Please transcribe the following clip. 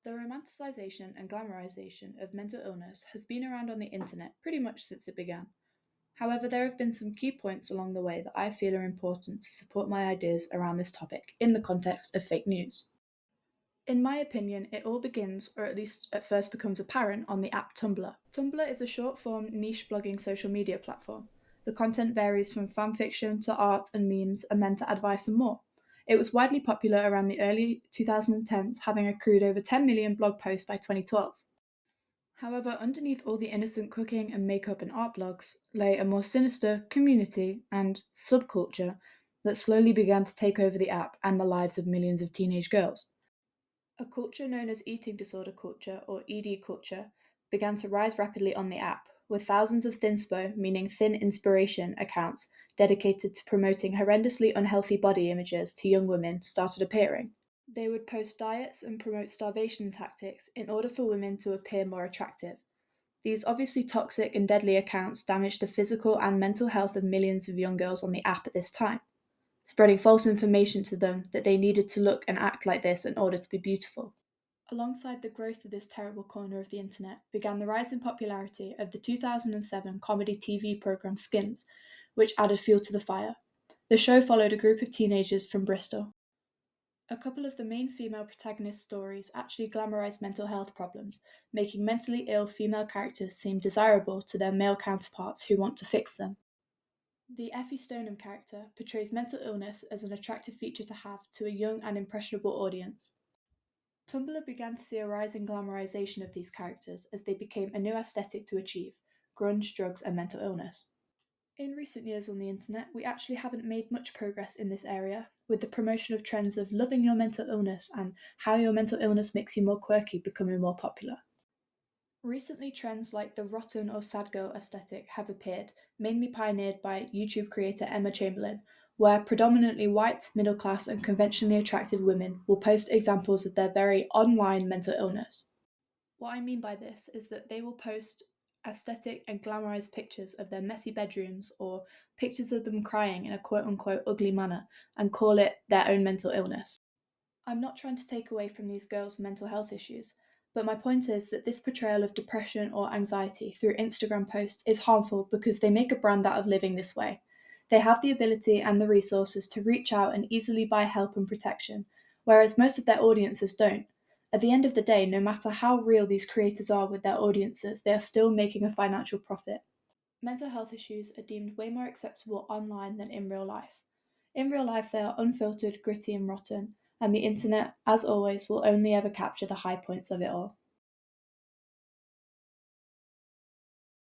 The romanticisation and glamorization of mental illness has been around on the internet pretty much since it began. However, there have been some key points along the way that I feel are important to support my ideas around this topic in the context of fake news. In my opinion, it all begins, or at least at first becomes apparent, on the app Tumblr. Tumblr is a short form niche blogging social media platform. The content varies from fanfiction to art and memes, and then to advice and more. It was widely popular around the early 2010s, having accrued over 10 million blog posts by 2012. However, underneath all the innocent cooking and makeup and art blogs lay a more sinister community and subculture that slowly began to take over the app and the lives of millions of teenage girls. A culture known as eating disorder culture, or ED culture, began to rise rapidly on the app, with thousands of thinspo, meaning thin inspiration, accounts dedicated to promoting horrendously unhealthy body images to young women started appearing. They would post diets and promote starvation tactics in order for women to appear more attractive. These obviously toxic and deadly accounts damaged the physical and mental health of millions of young girls on the app at this time, spreading false information to them that they needed to look and act like this in order to be beautiful. Alongside the growth of this terrible corner of the internet began the rise in popularity of the 2007 comedy TV program Skins, which added fuel to the fire. The show followed a group of teenagers from Bristol. A couple of the main female protagonist stories actually glamorized mental health problems, making mentally ill female characters seem desirable to their male counterparts who want to fix them. The Effie Stoneham character portrays mental illness as an attractive feature to have to a young and impressionable audience. Tumblr began to see a rise in glamorization of these characters as they became a new aesthetic to achieve grunge, drugs, and mental illness. In recent years on the internet, we actually haven't made much progress in this area, with the promotion of trends of loving your mental illness and how your mental illness makes you more quirky becoming more popular. Recently, trends like the rotten or sad girl aesthetic have appeared, mainly pioneered by YouTube creator Emma Chamberlain, where predominantly white, middle class, and conventionally attractive women will post examples of their very online mental illness. What I mean by this is that they will post aesthetic and glamorized pictures of their messy bedrooms or pictures of them crying in a quote unquote ugly manner and call it their own mental illness. I'm not trying to take away from these girls' mental health issues, but my point is that this portrayal of depression or anxiety through Instagram posts is harmful because they make a brand out of living this way. They have the ability and the resources to reach out and easily buy help and protection, whereas most of their audiences don't. At the end of the day, no matter how real these creators are with their audiences, they are still making a financial profit. Mental health issues are deemed way more acceptable online than in real life. In real life, they are unfiltered, gritty, and rotten, and the internet, as always, will only ever capture the high points of it all.